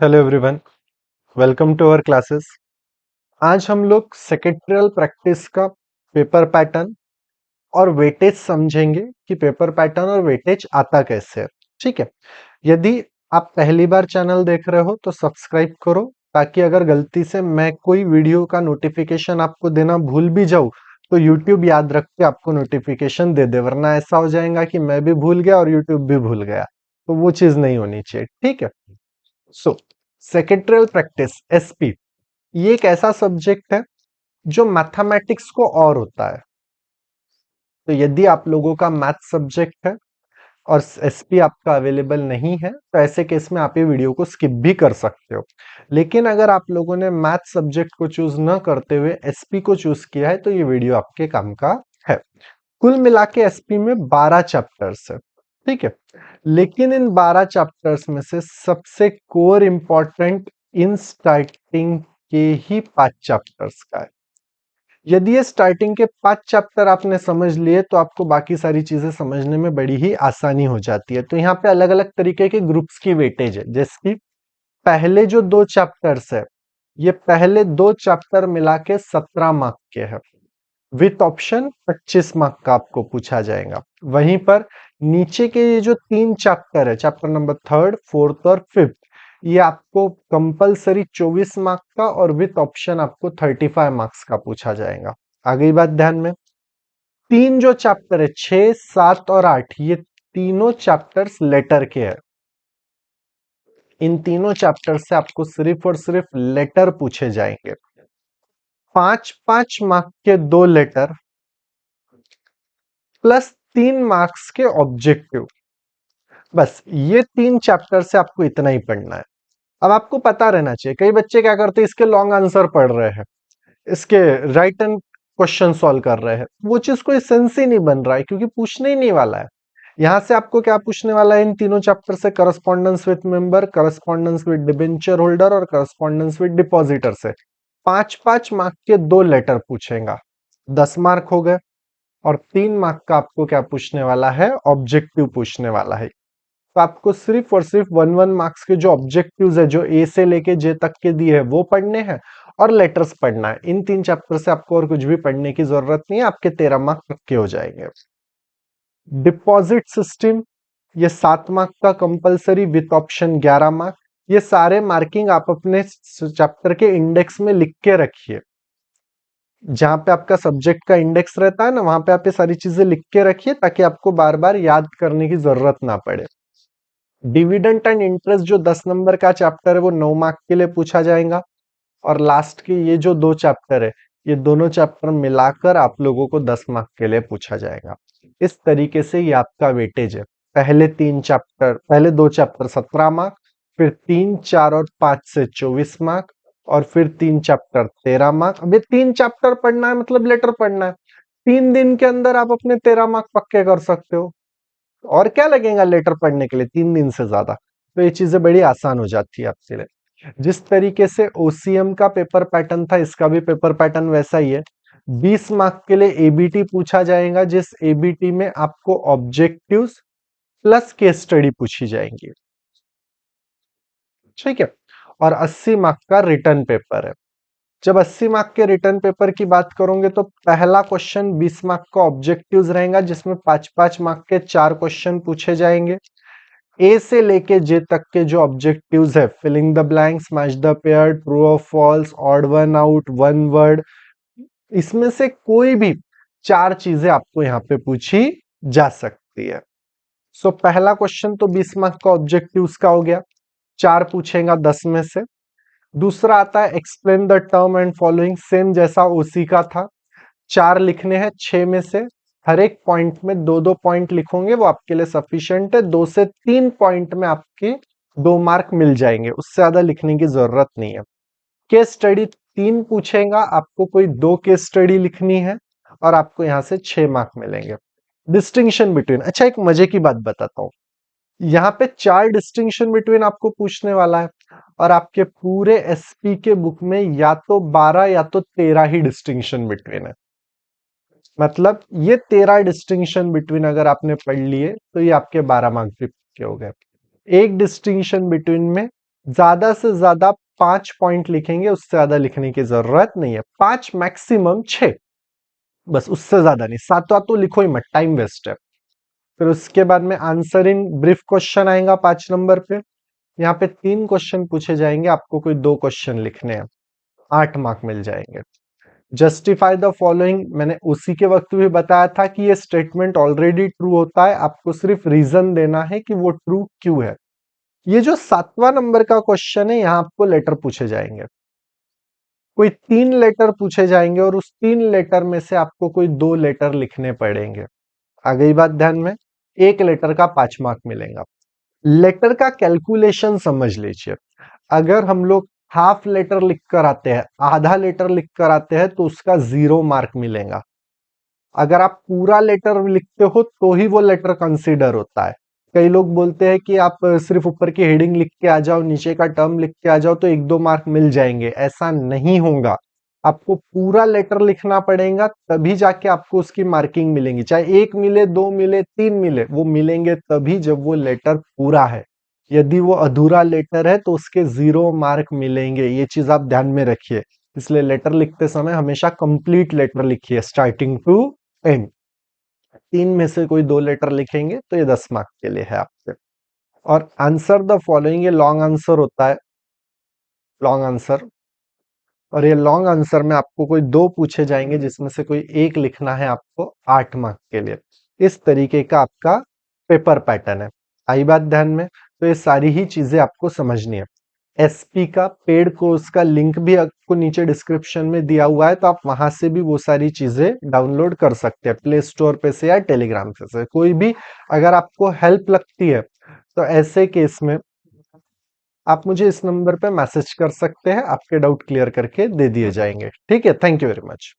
Hello everyone, welcome to our classes. आज हम लोग सेक्रेटरियल प्रैक्टिस का पेपर पैटर्न और वेटेज समझेंगे कि पेपर पैटर्न और वेटेज आता कैसे है। ठीक है, यदि आप पहली बार चैनल देख रहे हो तो सब्सक्राइब करो, ताकि अगर गलती से मैं कोई वीडियो का नोटिफिकेशन आपको देना भूल भी जाऊँ तो यूट्यूब याद रख के आपको नोटिफिकेशन दे दे, वरना ऐसा हो जाएगा कि मैं भी भूल गया और यूट्यूब भी भूल गया। तो वो चीज नहीं होनी चाहिए। ठीक है, सो सेक्रेटरियल प्रैक्टिस एसपी ये एक ऐसा सब्जेक्ट है जो मैथमेटिक्स को और होता है। तो यदि आप लोगों का मैथ सब्जेक्ट है और एसपी आपका अवेलेबल नहीं है तो ऐसे केस में आप ये वीडियो को स्किप भी कर सकते हो। लेकिन अगर आप लोगों ने मैथ सब्जेक्ट को चूज न करते हुए एसपी को चूज किया है तो ये वीडियो आपके काम का है। कुल मिला के एसपी में 12 चैप्टर्स है। ठीक है, लेकिन इन 12 चैप्टर्स में से सबसे कोर इंपॉर्टेंट इन स्टार्टिंग के ही 5 चैप्टर्स का है। यदि ये स्टार्टिंग के 5 चैप्टर आपने समझ लिए तो आपको बाकी सारी चीजें समझने में बड़ी ही आसानी हो जाती है। तो यहाँ पे अलग अलग तरीके के ग्रुप्स की वेटेज है, जैसे कि पहले जो 2 चैप्टर्स है, ये पहले 2 चैप्टर मिला के 17 मार्क के हैं। विथ ऑप्शन 25 मार्क का आपको पूछा जाएगा। वहीं पर नीचे के ये जो 3 चैप्टर है, चैप्टर नंबर 3rd, 4th और 5th, ये आपको कंपलसरी 24 मार्क का और विथ ऑप्शन आपको 35 मार्क्स का पूछा जाएगा। आ गई बात ध्यान में। तीन जो चैप्टर है 6, 7 और 8, ये तीनों चैप्टर्स लेटर के हैं। इन तीनों चैप्टर से आपको सिर्फ और सिर्फ लेटर पूछे जाएंगे। 5-5 मार्क के 2 लेटर प्लस 3 मार्क्स के ऑब्जेक्टिव। बस ये 3 चैप्टर से आपको इतना ही पढ़ना है। अब आपको पता रहना चाहिए, कई बच्चे क्या करते हैं, इसके लॉन्ग आंसर पढ़ रहे हैं, इसके राइट एंड क्वेश्चन सॉल्व कर रहे हैं। वो चीज कोई सेंस ही नहीं बन रहा है, क्योंकि पूछने ही नहीं वाला है। यहां से आपको क्या पूछने वाला है, इन तीनों चैप्टर से correspondence with member, correspondence with debenture holder और करस्पॉन्डेंस विद डिपॉजिटर से 5-5 मार्क के 2 लेटर पूछेगा। 10 मार्क हो गए। और 3 मार्क का आपको क्या पूछने वाला है, ऑब्जेक्टिव पूछने वाला है। तो आपको सिर्फ और सिर्फ 1-1 मार्क्स के जो ऑब्जेक्टिव्स है, जो ए से लेके जे तक के दिए है, वो पढ़ने हैं और लेटर्स पढ़ना है। इन 3 चैप्टर से आपको और कुछ भी पढ़ने की जरूरत नहीं है, आपके 13 मार्क पक्के हो जाएंगे। डिपॉजिट सिस्टम, ये 7 मार्क का कंपलसरी विथ ऑप्शन 11 मार्क। ये सारे मार्किंग आप अपने चैप्टर के इंडेक्स में लिख के रखिए। जहां पे आपका सब्जेक्ट का इंडेक्स रहता है ना, वहां पे आप ये सारी चीजें लिख के रखिए, ताकि आपको बार बार याद करने की जरूरत ना पड़े। डिविडेंड एंड इंटरेस्ट जो 10 नंबर का चैप्टर है, वो 9 मार्क के लिए पूछा जाएगा। और लास्ट के ये जो 2 चैप्टर है, ये दोनों चैप्टर मिलाकर आप लोगों को 10 मार्क के लिए पूछा जाएगा। इस तरीके से ये आपका वेटेज है। पहले 2 चैप्टर 17 मार्क, फिर 3, 4 और 5 से 24 मार्क, और फिर 3 चैप्टर 13 मार्क। अब ये 3 चैप्टर पढ़ना है, मतलब लेटर पढ़ना है। 3 दिन के अंदर आप अपने 13 मार्क पक्के कर सकते हो। और क्या लगेगा लेटर पढ़ने के लिए 3 दिन से ज्यादा। तो ये चीजें बड़ी आसान हो जाती है आपके लिए। जिस तरीके से ओसीएम का पेपर पैटर्न था, इसका भी पेपर पैटर्न वैसा ही है। 20 मार्क के लिए एबीटी पूछा जाएगा, जिस एबीटी में आपको ऑब्जेक्टिव्स प्लस केस स्टडी पूछी जाएंगी। ठीक है, और 80 मार्क का रिटर्न पेपर है। जब 80 मार्क के रिटर्न पेपर की बात करोगे तो पहला क्वेश्चन 20 मार्क का ऑब्जेक्टिव्स रहेगा, जिसमें 5-5 मार्क के 4 क्वेश्चन पूछे जाएंगे। ए से लेके जे तक के जो ऑब्जेक्टिव्स है, filling the blanks, match the pair, true और false, odd one out, one word, इसमें से कोई भी 4 चीजें आपको यहाँ पे पूछी जा सकती है। सो पहला क्वेश्चन तो 20 मार्क का ऑब्जेक्टिव्स का हो गया, 4 पूछेगा 10 में से। दूसरा आता है explain the term and following, same जैसा उसी का था। 4 लिखने हैं 6 में से। हर एक पॉइंट में 2-2 पॉइंट लिखोगे, वो आपके लिए सफिशिएंट है। 2 से 3 पॉइंट में आपके 2 मार्क मिल जाएंगे, उससे ज्यादा लिखने की जरूरत नहीं है। केस स्टडी 3 पूछेगा, आपको कोई 2 केस स्टडी लिखनी है और आपको यहां से 6 मार्क मिलेंगे। डिस्टिंक्शन बिटवीन, अच्छा एक मजे की बात बताता हूं। यहाँ पे 4 डिस्टिंक्शन बिटवीन आपको पूछने वाला है, और आपके पूरे एसपी के बुक में या तो 12 या तो 13 ही डिस्टिंक्शन बिटवीन है। मतलब ये 13 डिस्टिंक्शन बिटवीन अगर आपने पढ़ लिए तो ये आपके 12 मार्क भी के हो गए। एक डिस्टिंक्शन बिटवीन में ज्यादा से ज्यादा 5 पॉइंट लिखेंगे, उससे ज्यादा लिखने की जरूरत नहीं है। 5 मैक्सिमम 6, बस उससे ज्यादा नहीं। सातवां तो लिखो ही मत, टाइम वेस्ट है। फिर उसके बाद में आंसर इन ब्रीफ क्वेश्चन आएगा 5 नंबर पे। यहाँ पे 3 क्वेश्चन पूछे जाएंगे, आपको कोई 2 क्वेश्चन लिखने हैं, 8 मार्क मिल जाएंगे। जस्टिफाई द फॉलोइंग, मैंने उसी के वक्त भी बताया था कि ये स्टेटमेंट ऑलरेडी ट्रू होता है, आपको सिर्फ रीजन देना है कि वो ट्रू क्यों है। ये जो 7वां नंबर का क्वेश्चन है, यहाँ आपको लेटर पूछे जाएंगे, कोई 3 लेटर पूछे जाएंगे और उस 3 लेटर में से आपको कोई 2 लेटर लिखने पड़ेंगे। आ गई बात ध्यान में? एक लेटर का 5 मार्क मिलेगा। लेटर का कैलकुलेशन समझ लीजिए। अगर हम लोग हाफ लेटर लिख कर आते हैं, आधा लेटर लिख कर आते हैं, तो उसका 0 मार्क मिलेगा। अगर आप पूरा लेटर लिखते हो तो ही वो लेटर कंसीडर होता है। कई लोग बोलते हैं कि आप सिर्फ ऊपर की हेडिंग लिख के आ जाओ, नीचे का टर्म लिख के आ जाओ तो 1-2 मार्क मिल जाएंगे। ऐसा नहीं होगा, आपको पूरा लेटर लिखना पड़ेगा, तभी जाके आपको उसकी मार्किंग मिलेंगी। चाहे 1 मिले, 2 मिले, 3 मिले, वो मिलेंगे तभी जब वो लेटर पूरा है। यदि वो अधूरा लेटर है तो उसके 0 मार्क मिलेंगे। ये चीज आप ध्यान में रखिए। इसलिए लेटर लिखते समय हमेशा कंप्लीट लेटर लिखिए, स्टार्टिंग टू एंड। 3 में से कोई 2 लेटर लिखेंगे तो ये 10 मार्क के लिए है आपके। और आंसर द फॉलोइंग, ये लॉन्ग आंसर होता है, लॉन्ग आंसर। और ये लॉन्ग आंसर में आपको कोई 2 पूछे जाएंगे, जिसमें से कोई एक लिखना है आपको 8 मार्क के लिए। इस तरीके का आपका पेपर पैटर्न है। आई बात ध्यान में? तो ये सारी ही चीजें आपको समझनी है। एसपी का पेड कोर्स का लिंक भी आपको नीचे डिस्क्रिप्शन में दिया हुआ है, तो आप वहां से भी वो सारी चीजें डाउनलोड कर सकते हैं, प्ले स्टोर पे से या टेलीग्राम पे से, कोई भी। अगर आपको हेल्प लगती है तो ऐसे केस में आप मुझे इस नंबर पे मैसेज कर सकते हैं, आपके डाउट क्लियर करके दे दिए जाएंगे। ठीक है, थैंक यू वेरी मच।